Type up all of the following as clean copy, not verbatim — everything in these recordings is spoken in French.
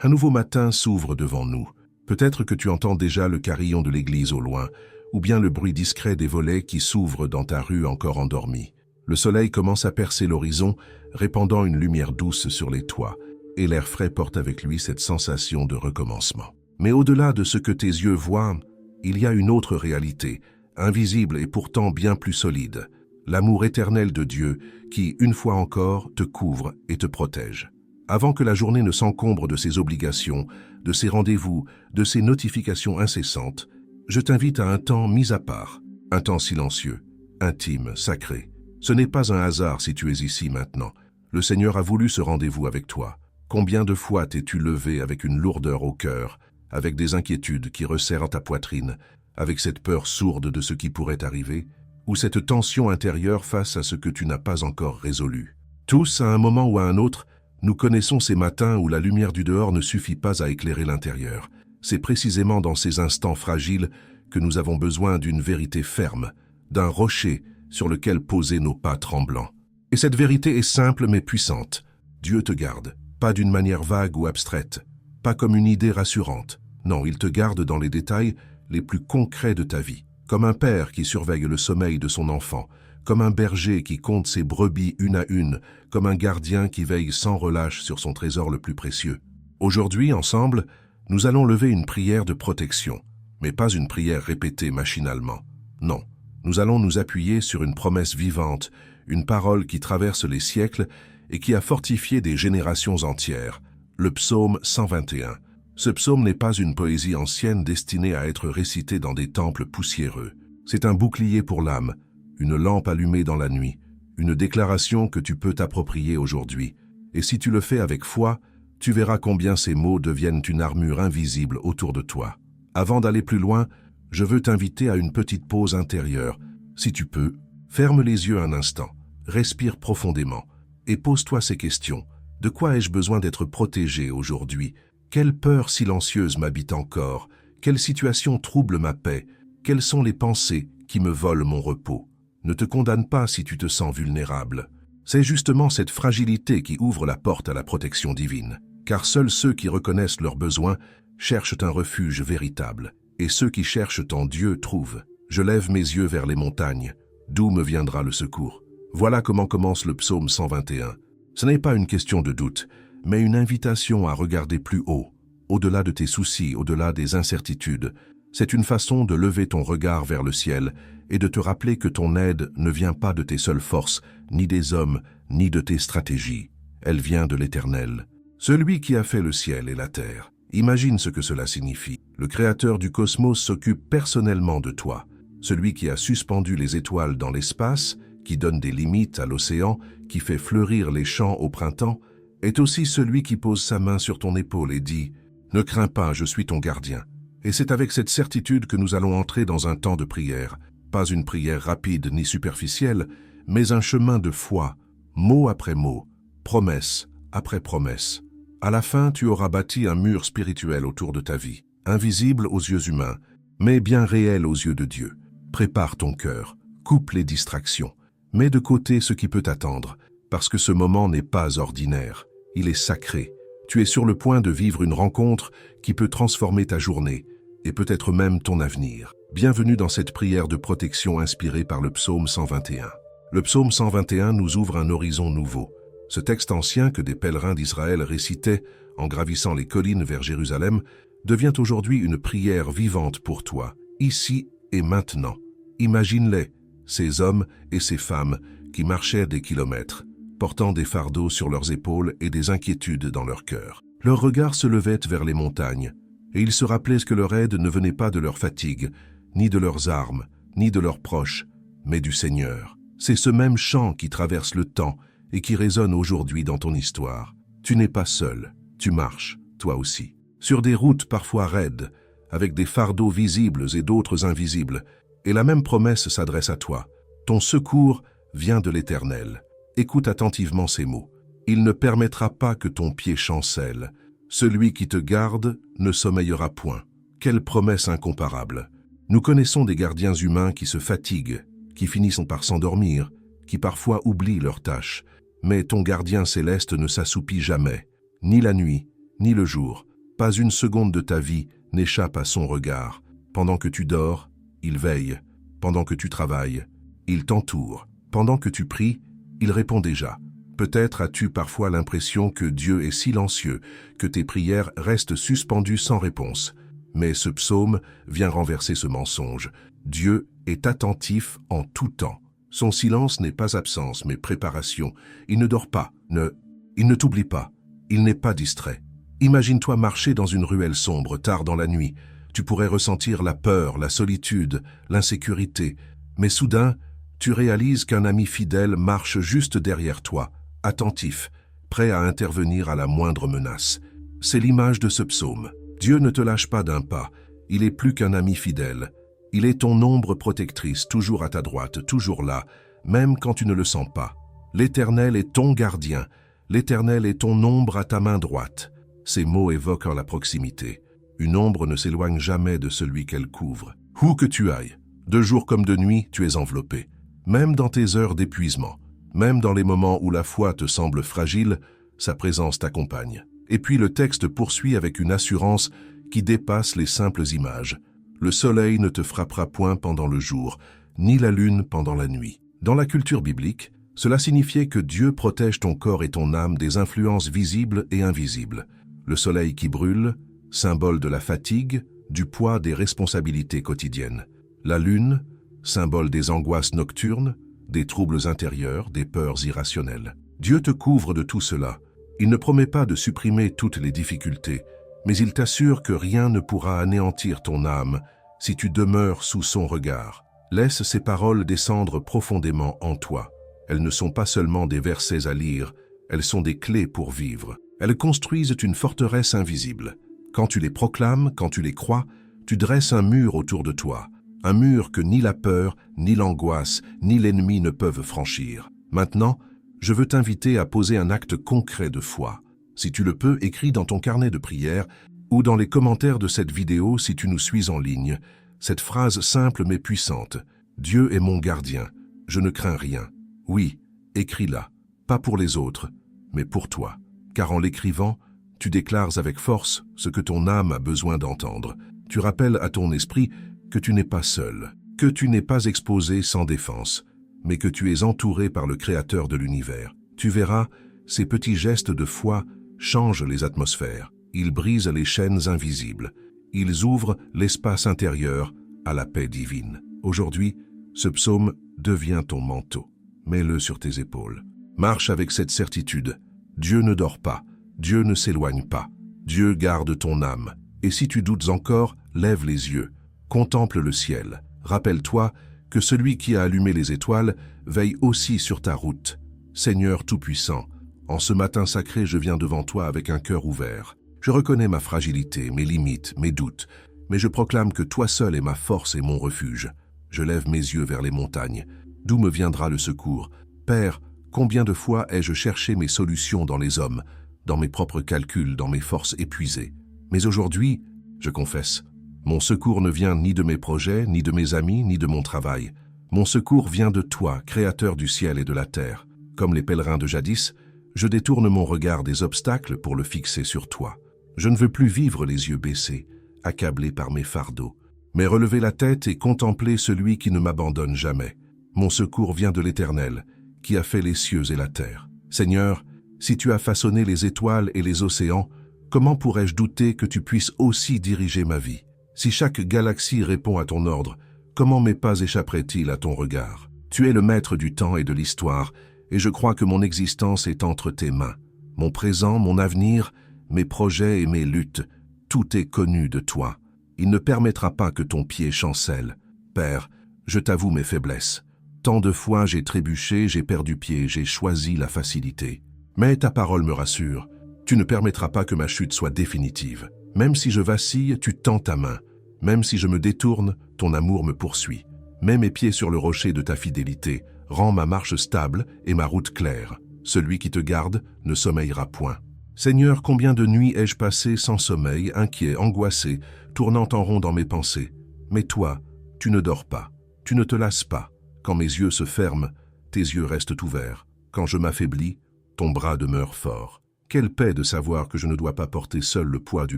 Un nouveau matin s'ouvre devant nous. Peut-être que tu entends déjà le carillon de l'église au loin, ou bien le bruit discret des volets qui s'ouvrent dans ta rue encore endormie. Le soleil commence à percer l'horizon, répandant une lumière douce sur les toits, et l'air frais porte avec lui cette sensation de recommencement. Mais au-delà de ce que tes yeux voient, il y a une autre réalité, invisible et pourtant bien plus solide, l'amour éternel de Dieu qui, une fois encore, te couvre et te protège. Avant que la journée ne s'encombre de ses obligations, de ses rendez-vous, de ses notifications incessantes, je t'invite à un temps mis à part, un temps silencieux, intime, sacré. Ce n'est pas un hasard si tu es ici maintenant. Le Seigneur a voulu ce rendez-vous avec toi. Combien de fois t'es-tu levé avec une lourdeur au cœur, avec des inquiétudes qui resserrent ta poitrine, avec cette peur sourde de ce qui pourrait arriver, ou cette tension intérieure face à ce que tu n'as pas encore résolu? Tous, à un moment ou à un autre, nous connaissons ces matins où la lumière du dehors ne suffit pas à éclairer l'intérieur. C'est précisément dans ces instants fragiles que nous avons besoin d'une vérité ferme, d'un rocher sur lequel poser nos pas tremblants. Et cette vérité est simple mais puissante. Dieu te garde, pas d'une manière vague ou abstraite, pas comme une idée rassurante. Non, il te garde dans les détails les plus concrets de ta vie, comme un père qui surveille le sommeil de son enfant, comme un berger qui compte ses brebis une à une, comme un gardien qui veille sans relâche sur son trésor le plus précieux. Aujourd'hui, ensemble, nous allons lever une prière de protection, mais pas une prière répétée machinalement. Non, nous allons nous appuyer sur une promesse vivante, une parole qui traverse les siècles et qui a fortifié des générations entières, le psaume 121. Ce psaume n'est pas une poésie ancienne destinée à être récitée dans des temples poussiéreux. C'est un bouclier pour l'âme, une lampe allumée dans la nuit, une déclaration que tu peux t'approprier aujourd'hui. Et si tu le fais avec foi, tu verras combien ces mots deviennent une armure invisible autour de toi. Avant d'aller plus loin, je veux t'inviter à une petite pause intérieure. Si tu peux, ferme les yeux un instant, respire profondément et pose-toi ces questions. De quoi ai-je besoin d'être protégé aujourd'hui? Quelle peur silencieuse m'habite encore? Quelle situation trouble ma paix? Quelles sont les pensées qui me volent mon repos? Ne te condamne pas si tu te sens vulnérable. C'est justement cette fragilité qui ouvre la porte à la protection divine. Car seuls ceux qui reconnaissent leurs besoins cherchent un refuge véritable. Et ceux qui cherchent en Dieu trouvent. Je lève mes yeux vers les montagnes. D'où me viendra le secours? Voilà comment commence le psaume 121. Ce n'est pas une question de doute, mais une invitation à regarder plus haut, au-delà de tes soucis, au-delà des incertitudes. C'est une façon de lever ton regard vers le ciel et de te rappeler que ton aide ne vient pas de tes seules forces, ni des hommes, ni de tes stratégies. Elle vient de l'Éternel, celui qui a fait le ciel et la terre. Imagine ce que cela signifie. Le Créateur du cosmos s'occupe personnellement de toi. Celui qui a suspendu les étoiles dans l'espace, qui donne des limites à l'océan, qui fait fleurir les champs au printemps, est aussi celui qui pose sa main sur ton épaule et dit « Ne crains pas, je suis ton gardien ». Et c'est avec cette certitude que nous allons entrer dans un temps de prière. Pas une prière rapide ni superficielle, mais un chemin de foi, mot après mot, promesse après promesse. À la fin, tu auras bâti un mur spirituel autour de ta vie, invisible aux yeux humains, mais bien réel aux yeux de Dieu. Prépare ton cœur, coupe les distractions, mets de côté ce qui peut t'attendre, parce que ce moment n'est pas ordinaire, il est sacré. Tu es sur le point de vivre une rencontre qui peut transformer ta journée, et peut-être même ton avenir. Bienvenue dans cette prière de protection inspirée par le psaume 121. Le psaume 121 nous ouvre un horizon nouveau. Ce texte ancien que des pèlerins d'Israël récitaient en gravissant les collines vers Jérusalem devient aujourd'hui une prière vivante pour toi, ici et maintenant. Imagine-les, ces hommes et ces femmes qui marchaient des kilomètres, portant des fardeaux sur leurs épaules et des inquiétudes dans leur cœur. Leur regard se levait vers les montagnes, et ils se rappelaient que leur aide ne venait pas de leur fatigue, ni de leurs armes, ni de leurs proches, mais du Seigneur. C'est ce même chant qui traverse le temps et qui résonne aujourd'hui dans ton histoire. Tu n'es pas seul, tu marches, toi aussi, sur des routes parfois raides, avec des fardeaux visibles et d'autres invisibles, et la même promesse s'adresse à toi. Ton secours vient de l'Éternel. Écoute attentivement ces mots. Il ne permettra pas que ton pied chancelle. Celui qui te garde ne sommeillera point. Quelle promesse incomparable! Nous connaissons des gardiens humains qui se fatiguent, qui finissent par s'endormir, qui parfois oublient leurs tâches. Mais ton gardien céleste ne s'assoupit jamais, ni la nuit, ni le jour. Pas une seconde de ta vie n'échappe à son regard. Pendant que tu dors, il veille. Pendant que tu travailles, il t'entoure. Pendant que tu pries, il répond déjà. Peut-être as-tu parfois l'impression que Dieu est silencieux, que tes prières restent suspendues sans réponse. Mais ce psaume vient renverser ce mensonge. Dieu est attentif en tout temps. Son silence n'est pas absence, mais préparation. Il ne dort pas, il ne t'oublie pas. Il n'est pas distrait. Imagine-toi marcher dans une ruelle sombre, tard dans la nuit. Tu pourrais ressentir la peur, la solitude, l'insécurité. Mais soudain, tu réalises qu'un ami fidèle marche juste derrière toi, attentif, prêt à intervenir à la moindre menace. C'est l'image de ce psaume. Dieu ne te lâche pas d'un pas. Il est plus qu'un ami fidèle. Il est ton ombre protectrice, toujours à ta droite, toujours là, même quand tu ne le sens pas. L'Éternel est ton gardien. L'Éternel est ton ombre à ta main droite. Ces mots évoquent la proximité. Une ombre ne s'éloigne jamais de celui qu'elle couvre. Où que tu ailles, de jour comme de nuit, tu es enveloppé. Même dans tes heures d'épuisement, même dans les moments où la foi te semble fragile, sa présence t'accompagne. Et puis le texte poursuit avec une assurance qui dépasse les simples images. Le soleil ne te frappera point pendant le jour, ni la lune pendant la nuit. Dans la culture biblique, cela signifiait que Dieu protège ton corps et ton âme des influences visibles et invisibles. Le soleil qui brûle, symbole de la fatigue, du poids des responsabilités quotidiennes. La lune, symbole des angoisses nocturnes, des troubles intérieurs, des peurs irrationnelles. Dieu te couvre de tout cela. Il ne promet pas de supprimer toutes les difficultés, mais il t'assure que rien ne pourra anéantir ton âme si tu demeures sous son regard. Laisse ces paroles descendre profondément en toi. Elles ne sont pas seulement des versets à lire, elles sont des clés pour vivre. Elles construisent une forteresse invisible. Quand tu les proclames, quand tu les crois, tu dresses un mur autour de toi. Un mur que ni la peur, ni l'angoisse, ni l'ennemi ne peuvent franchir. Maintenant, je veux t'inviter à poser un acte concret de foi. Si tu le peux, écris dans ton carnet de prière ou dans les commentaires de cette vidéo si tu nous suis en ligne, cette phrase simple mais puissante. Dieu est mon gardien, je ne crains rien. Oui, écris-la, pas pour les autres, mais pour toi. Car en l'écrivant, tu déclares avec force ce que ton âme a besoin d'entendre. Tu rappelles à ton esprit que tu n'es pas seul, que tu n'es pas exposé sans défense, mais que tu es entouré par le Créateur de l'univers. Tu verras, ces petits gestes de foi changent les atmosphères. Ils brisent les chaînes invisibles. Ils ouvrent l'espace intérieur à la paix divine. Aujourd'hui, ce psaume devient ton manteau. Mets-le sur tes épaules. Marche avec cette certitude. Dieu ne dort pas. Dieu ne s'éloigne pas. Dieu garde ton âme. Et si tu doutes encore, lève les yeux. Contemple le ciel. Rappelle-toi que celui qui a allumé les étoiles veille aussi sur ta route. Seigneur Tout-Puissant, en ce matin sacré, je viens devant toi avec un cœur ouvert. Je reconnais ma fragilité, mes limites, mes doutes, mais je proclame que toi seul es ma force et mon refuge. Je lève mes yeux vers les montagnes. D'où me viendra le secours? Père, combien de fois ai-je cherché mes solutions dans les hommes, dans mes propres calculs, dans mes forces épuisées? Mais aujourd'hui, je confesse, mon secours ne vient ni de mes projets, ni de mes amis, ni de mon travail. Mon secours vient de toi, Créateur du ciel et de la terre. Comme les pèlerins de jadis, je détourne mon regard des obstacles pour le fixer sur toi. Je ne veux plus vivre les yeux baissés, accablé par mes fardeaux, mais relever la tête et contempler celui qui ne m'abandonne jamais. Mon secours vient de l'Éternel, qui a fait les cieux et la terre. Seigneur, si tu as façonné les étoiles et les océans, comment pourrais-je douter que tu puisses aussi diriger ma vie? Si chaque galaxie répond à ton ordre, comment mes pas échapperaient-ils à ton regard? Tu es le maître du temps et de l'histoire, et je crois que mon existence est entre tes mains. Mon présent, mon avenir, mes projets et mes luttes, tout est connu de toi. Il ne permettra pas que ton pied chancelle. Père, je t'avoue mes faiblesses. Tant de fois j'ai trébuché, j'ai perdu pied, j'ai choisi la facilité. Mais ta parole me rassure. Tu ne permettras pas que ma chute soit définitive. Même si je vacille, tu tends ta main. Même si je me détourne, ton amour me poursuit. Mets mes pieds sur le rocher de ta fidélité. Rends ma marche stable et ma route claire. Celui qui te garde ne sommeillera point. Seigneur, combien de nuits ai-je passé sans sommeil, inquiet, angoissé, tournant en rond dans mes pensées. Mais toi, tu ne dors pas, tu ne te lasses pas. Quand mes yeux se ferment, tes yeux restent ouverts. Quand je m'affaiblis, ton bras demeure fort. Quelle paix de savoir que je ne dois pas porter seul le poids du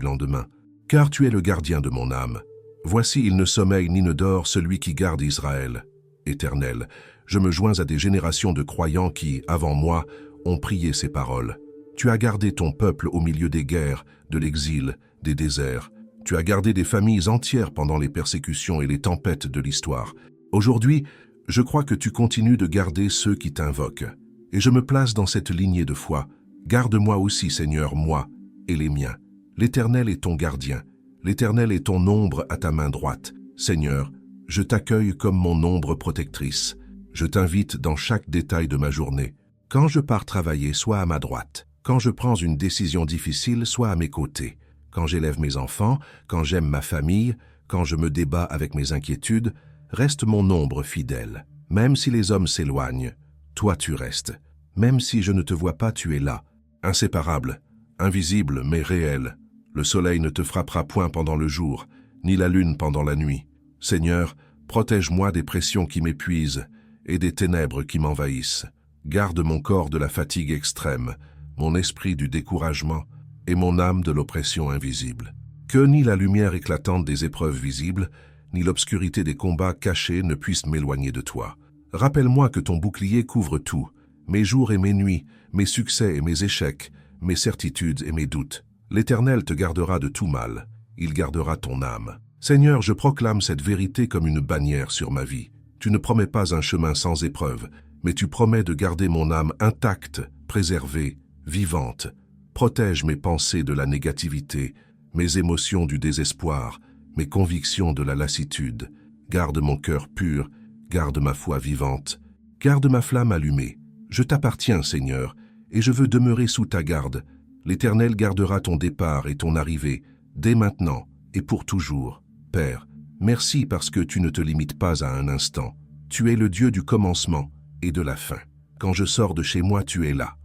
lendemain. Car tu es le gardien de mon âme. Voici, il ne sommeille ni ne dort celui qui garde Israël. Éternel, je me joins à des générations de croyants qui, avant moi, ont prié ces paroles. Tu as gardé ton peuple au milieu des guerres, de l'exil, des déserts. Tu as gardé des familles entières pendant les persécutions et les tempêtes de l'histoire. Aujourd'hui, je crois que tu continues de garder ceux qui t'invoquent. Et je me place dans cette lignée de foi. Garde-moi aussi, Seigneur, moi et les miens. L'Éternel est ton gardien. L'Éternel est ton ombre à ta main droite. Seigneur, je t'accueille comme mon ombre protectrice. Je t'invite dans chaque détail de ma journée. Quand je pars travailler, sois à ma droite. Quand je prends une décision difficile, sois à mes côtés. Quand j'élève mes enfants, quand j'aime ma famille, quand je me débat avec mes inquiétudes, reste mon ombre fidèle. Même si les hommes s'éloignent, toi tu restes. Même si je ne te vois pas, tu es là. Inséparable, invisible mais réel. Le soleil ne te frappera point pendant le jour, ni la lune pendant la nuit. Seigneur, protège-moi des pressions qui m'épuisent et des ténèbres qui m'envahissent. Garde mon corps de la fatigue extrême, mon esprit du découragement et mon âme de l'oppression invisible. Que ni la lumière éclatante des épreuves visibles, ni l'obscurité des combats cachés ne puissent m'éloigner de toi. Rappelle-moi que ton bouclier couvre tout, mes jours et mes nuits, mes succès et mes échecs, mes certitudes et mes doutes. L'Éternel te gardera de tout mal, il gardera ton âme. Seigneur, je proclame cette vérité comme une bannière sur ma vie. Tu ne promets pas un chemin sans épreuve, mais tu promets de garder mon âme intacte, préservée, vivante. Protège mes pensées de la négativité, mes émotions du désespoir, mes convictions de la lassitude. Garde mon cœur pur, garde ma foi vivante, garde ma flamme allumée. Je t'appartiens, Seigneur, et je veux demeurer sous ta garde. L'Éternel gardera ton départ et ton arrivée, dès maintenant et pour toujours. Père, merci parce que tu ne te limites pas à un instant. Tu es le Dieu du commencement et de la fin. Quand je sors de chez moi, tu es là.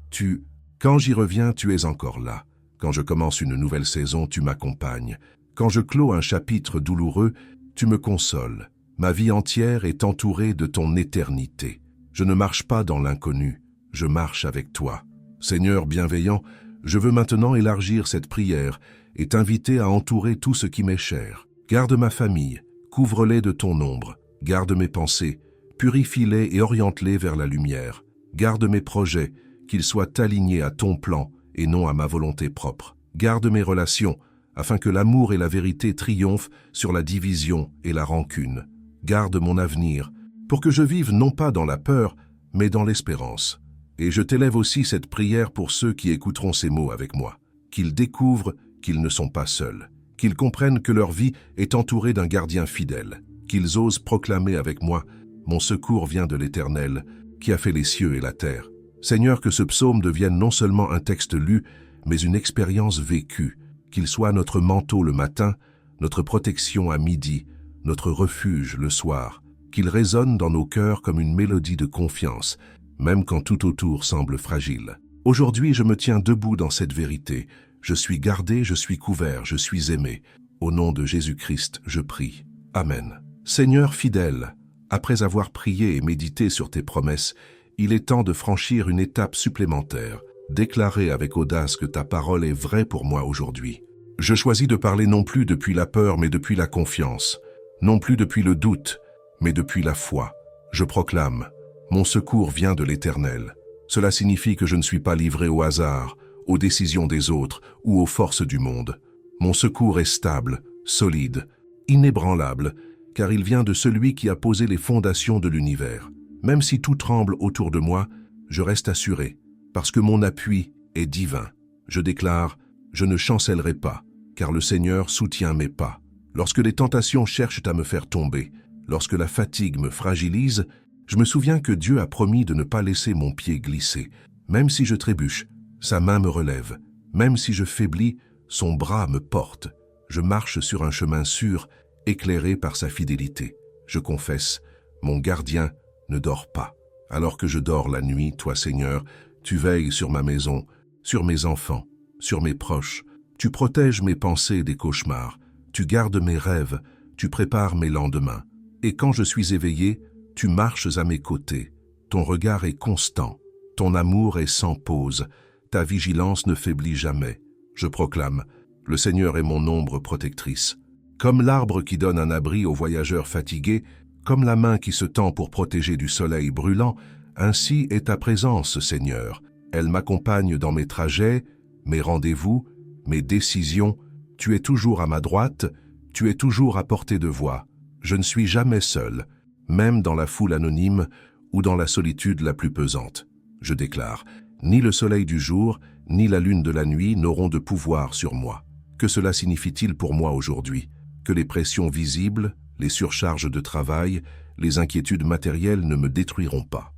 Quand j'y reviens, tu es encore là. Quand je commence une nouvelle saison, tu m'accompagnes. Quand je clôt un chapitre douloureux, tu me consoles. Ma vie entière est entourée de ton éternité. Je ne marche pas dans l'inconnu, je marche avec toi. Seigneur bienveillant, je veux maintenant élargir cette prière et t'inviter à entourer tout ce qui m'est cher. Garde ma famille, couvre-les de ton ombre. Garde mes pensées, purifie-les et oriente-les vers la lumière. Garde mes projets, qu'ils soient alignés à ton plan et non à ma volonté propre. Garde mes relations, afin que l'amour et la vérité triomphent sur la division et la rancune. Garde mon avenir, pour que je vive non pas dans la peur, mais dans l'espérance. Et je t'élève aussi cette prière pour ceux qui écouteront ces mots avec moi, qu'ils découvrent qu'ils ne sont pas seuls, qu'ils comprennent que leur vie est entourée d'un gardien fidèle, qu'ils osent proclamer avec moi « Mon secours vient de l'Éternel, qui a fait les cieux et la terre ». Seigneur, que ce psaume devienne non seulement un texte lu, mais une expérience vécue, qu'il soit notre manteau le matin, notre protection à midi, notre refuge le soir, qu'il résonne dans nos cœurs comme une mélodie de confiance, même quand tout autour semble fragile. Aujourd'hui, je me tiens debout dans cette vérité. Je suis gardé, je suis couvert, je suis aimé. Au nom de Jésus-Christ, je prie. Amen. Seigneur fidèle, après avoir prié et médité sur tes promesses, il est temps de franchir une étape supplémentaire, déclarer avec audace que ta parole est vraie pour moi aujourd'hui. Je choisis de parler non plus depuis la peur, mais depuis la confiance, non plus depuis le doute, mais depuis la foi. Je proclame, mon secours vient de l'Éternel. Cela signifie que je ne suis pas livré au hasard, aux décisions des autres ou aux forces du monde. Mon secours est stable, solide, inébranlable, car il vient de celui qui a posé les fondations de l'univers. Même si tout tremble autour de moi, je reste assuré, parce que mon appui est divin. Je déclare, je ne chancellerai pas, car le Seigneur soutient mes pas. Lorsque les tentations cherchent à me faire tomber, lorsque la fatigue me fragilise, je me souviens que Dieu a promis de ne pas laisser mon pied glisser. Même si je trébuche, sa main me relève. Même si je faiblis, son bras me porte. Je marche sur un chemin sûr, éclairé par sa fidélité. Je confesse, mon gardien ne dort pas. Alors que je dors la nuit, toi Seigneur, tu veilles sur ma maison, sur mes enfants, sur mes proches. Tu protèges mes pensées des cauchemars. Tu gardes mes rêves, tu prépares mes lendemains. Et quand je suis éveillé, tu marches à mes côtés. Ton regard est constant, ton amour est sans pause, ta vigilance ne faiblit jamais. Je proclame, le Seigneur est mon ombre protectrice. Comme l'arbre qui donne un abri aux voyageurs fatigués, comme la main qui se tend pour protéger du soleil brûlant, ainsi est ta présence, Seigneur. Elle m'accompagne dans mes trajets, mes rendez-vous, mes décisions. Tu es toujours à ma droite, tu es toujours à portée de voix. Je ne suis jamais seul, même dans la foule anonyme ou dans la solitude la plus pesante. Je déclare, ni le soleil du jour, ni la lune de la nuit n'auront de pouvoir sur moi. Que cela signifie-t-il pour moi aujourd'hui? Que les pressions visibles, les surcharges de travail, les inquiétudes matérielles ne me détruiront pas.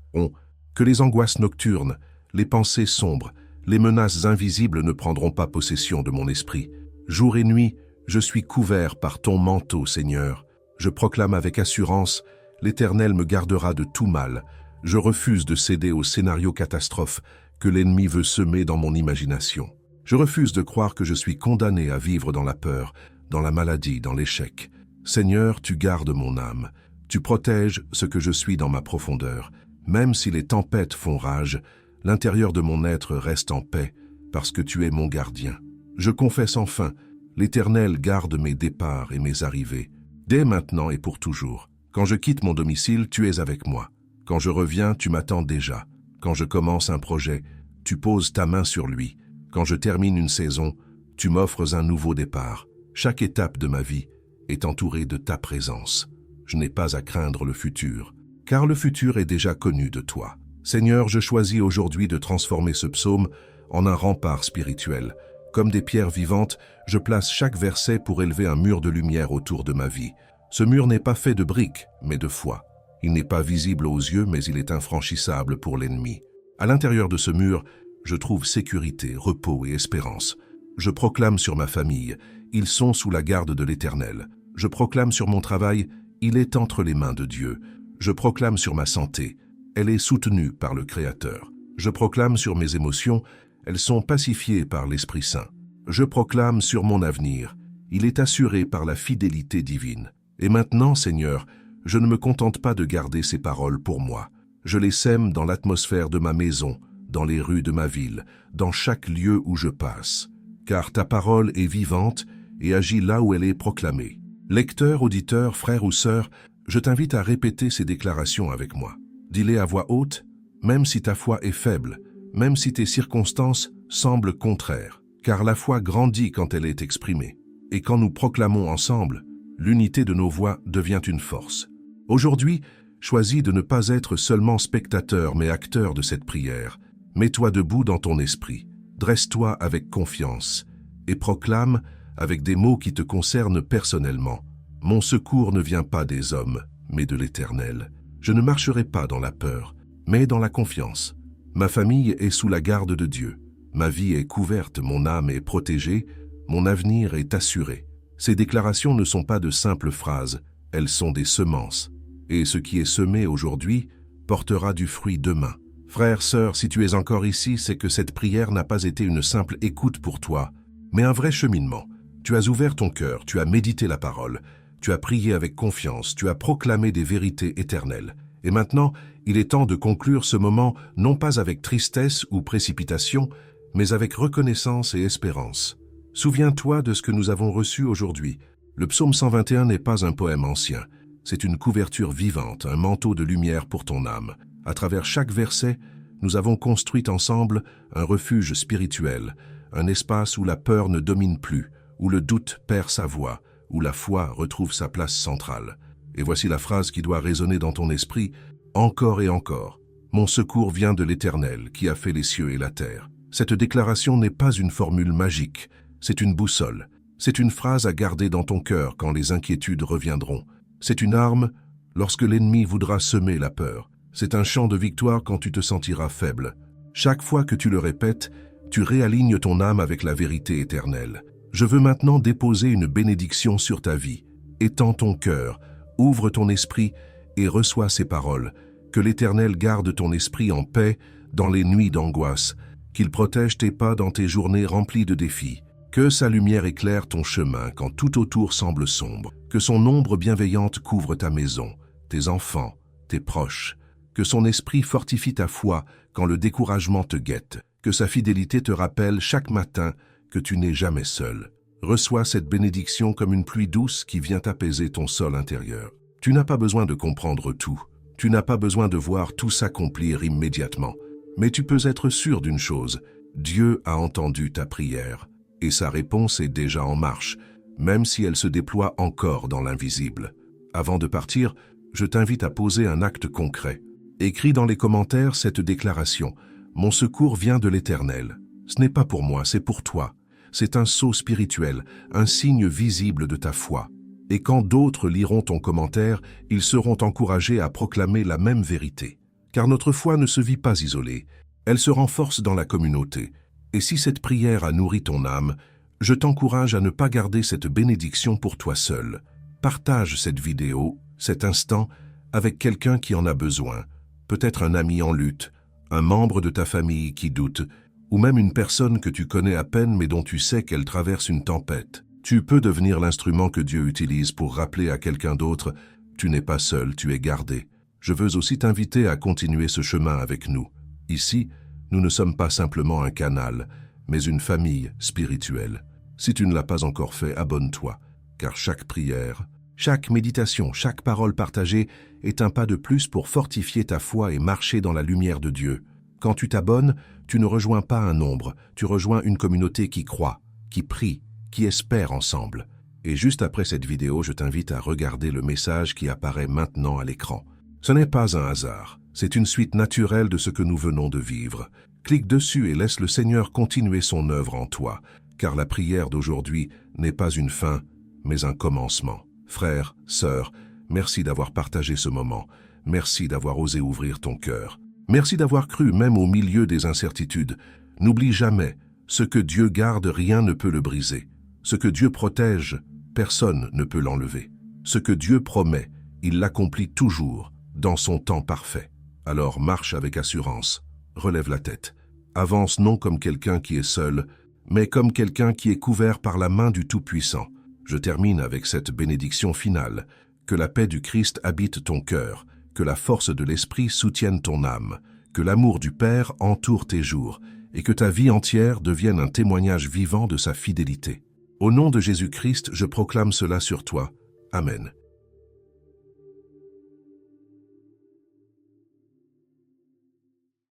Que les angoisses nocturnes, les pensées sombres, les menaces invisibles ne prendront pas possession de mon esprit. Jour et nuit, je suis couvert par ton manteau, Seigneur. Je proclame avec assurance, l'Éternel me gardera de tout mal. Je refuse de céder au scénario catastrophe que l'ennemi veut semer dans mon imagination. Je refuse de croire que je suis condamné à vivre dans la peur, dans la maladie, dans l'échec. Seigneur, tu gardes mon âme. Tu protèges ce que je suis dans ma profondeur. Même si les tempêtes font rage, l'intérieur de mon être reste en paix, parce que tu es mon gardien. Je confesse enfin, l'Éternel garde mes départs et mes arrivées, dès maintenant et pour toujours. Quand je quitte mon domicile, tu es avec moi. Quand je reviens, tu m'attends déjà. Quand je commence un projet, tu poses ta main sur lui. Quand je termine une saison, tu m'offres un nouveau départ. Chaque étape de ma vie est entourée de ta présence. Je n'ai pas à craindre le futur, car le futur est déjà connu de toi. Seigneur, je choisis aujourd'hui de transformer ce psaume en un rempart spirituel. Comme des pierres vivantes, je place chaque verset pour élever un mur de lumière autour de ma vie. Ce mur n'est pas fait de briques, mais de foi. Il n'est pas visible aux yeux, mais il est infranchissable pour l'ennemi. À l'intérieur de ce mur, je trouve sécurité, repos et espérance. Je proclame sur ma famille, ils sont sous la garde de l'Éternel. Je proclame sur mon travail, il est entre les mains de Dieu. Je proclame sur ma santé, elle est soutenue par le Créateur. Je proclame sur mes émotions, elles sont pacifiées par l'Esprit Saint. Je proclame sur mon avenir, il est assuré par la fidélité divine. Et maintenant, Seigneur, je ne me contente pas de garder ces paroles pour moi. Je les sème dans l'atmosphère de ma maison, dans les rues de ma ville, dans chaque lieu où je passe. Car ta parole est vivante et agit là où elle est proclamée. Lecteur, auditeur, frère ou sœur, je t'invite à répéter ces déclarations avec moi. Dis-les à voix haute, même si ta foi est faible, même si tes circonstances semblent contraires, car la foi grandit quand elle est exprimée. Et quand nous proclamons ensemble, l'unité de nos voix devient une force. Aujourd'hui, choisis de ne pas être seulement spectateur mais acteur de cette prière. Mets-toi debout dans ton esprit, dresse-toi avec confiance et proclame avec des mots qui te concernent personnellement. Mon secours ne vient pas des hommes, mais de l'Éternel. Je ne marcherai pas dans la peur, mais dans la confiance. Ma famille est sous la garde de Dieu. Ma vie est couverte, mon âme est protégée, mon avenir est assuré. Ces déclarations ne sont pas de simples phrases, elles sont des semences. Et ce qui est semé aujourd'hui portera du fruit demain. Frère, sœur, si tu es encore ici, c'est que cette prière n'a pas été une simple écoute pour toi, mais un vrai cheminement. Tu as ouvert ton cœur, tu as médité la parole, tu as prié avec confiance, tu as proclamé des vérités éternelles. Et maintenant, il est temps de conclure ce moment non pas avec tristesse ou précipitation, mais avec reconnaissance et espérance. Souviens-toi de ce que nous avons reçu aujourd'hui. Le psaume 121 n'est pas un poème ancien. C'est une couverture vivante, un manteau de lumière pour ton âme. À travers chaque verset, nous avons construit ensemble un refuge spirituel, un espace où la peur ne domine plus, où le doute perd sa voix, où la foi retrouve sa place centrale. Et voici la phrase qui doit résonner dans ton esprit, encore et encore. Mon secours vient de l'Éternel qui a fait les cieux et la terre. Cette déclaration n'est pas une formule magique, c'est une boussole. C'est une phrase à garder dans ton cœur quand les inquiétudes reviendront. C'est une arme lorsque l'ennemi voudra semer la peur. C'est un chant de victoire quand tu te sentiras faible. Chaque fois que tu le répètes, tu réalignes ton âme avec la vérité éternelle. Je veux maintenant déposer une bénédiction sur ta vie. Étends ton cœur, ouvre ton esprit et reçois ces paroles. Que l'Éternel garde ton esprit en paix dans les nuits d'angoisse, qu'il protège tes pas dans tes journées remplies de défis. Que sa lumière éclaire ton chemin quand tout autour semble sombre. Que son ombre bienveillante couvre ta maison, tes enfants, tes proches. Que son esprit fortifie ta foi quand le découragement te guette. Que sa fidélité te rappelle chaque matin que tu n'es jamais seul. Reçois cette bénédiction comme une pluie douce qui vient apaiser ton sol intérieur. Tu n'as pas besoin de comprendre tout. Tu n'as pas besoin de voir tout s'accomplir immédiatement. Mais tu peux être sûr d'une chose, Dieu a entendu ta prière et sa réponse est déjà en marche, même si elle se déploie encore dans l'invisible. Avant de partir, je t'invite à poser un acte concret. Écris dans les commentaires cette déclaration. Mon secours vient de l'Éternel. Ce n'est pas pour moi, c'est pour toi. C'est un sceau spirituel, un signe visible de ta foi. Et quand d'autres liront ton commentaire, ils seront encouragés à proclamer la même vérité. Car notre foi ne se vit pas isolée, elle se renforce dans la communauté. Et si cette prière a nourri ton âme, je t'encourage à ne pas garder cette bénédiction pour toi seul. Partage cette vidéo, cet instant, avec quelqu'un qui en a besoin, peut-être un ami en lutte, un membre de ta famille qui doute, ou même une personne que tu connais à peine mais dont tu sais qu'elle traverse une tempête. Tu peux devenir l'instrument que Dieu utilise pour rappeler à quelqu'un d'autre « Tu n'es pas seul, tu es gardé ». Je veux aussi t'inviter à continuer ce chemin avec nous. Ici, nous ne sommes pas simplement un canal, mais une famille spirituelle. Si tu ne l'as pas encore fait, abonne-toi, car chaque prière, chaque méditation, chaque parole partagée est un pas de plus pour fortifier ta foi et marcher dans la lumière de Dieu. Quand tu t'abonnes, tu ne rejoins pas un nombre, tu rejoins une communauté qui croit, qui prie, qui espère ensemble. Et juste après cette vidéo, je t'invite à regarder le message qui apparaît maintenant à l'écran. Ce n'est pas un hasard, c'est une suite naturelle de ce que nous venons de vivre. Clique dessus et laisse le Seigneur continuer son œuvre en toi, car la prière d'aujourd'hui n'est pas une fin, mais un commencement. Frères, sœurs, merci d'avoir partagé ce moment. Merci d'avoir osé ouvrir ton cœur. Merci d'avoir cru même au milieu des incertitudes. N'oublie jamais, ce que Dieu garde, rien ne peut le briser. Ce que Dieu protège, personne ne peut l'enlever. Ce que Dieu promet, il l'accomplit toujours, dans son temps parfait. Alors marche avec assurance, relève la tête. Avance non comme quelqu'un qui est seul, mais comme quelqu'un qui est couvert par la main du Tout-Puissant. Je termine avec cette bénédiction finale. Que la paix du Christ habite ton cœur, que la force de l'Esprit soutienne ton âme, que l'amour du Père entoure tes jours, et que ta vie entière devienne un témoignage vivant de sa fidélité. Au nom de Jésus-Christ, je proclame cela sur toi. Amen.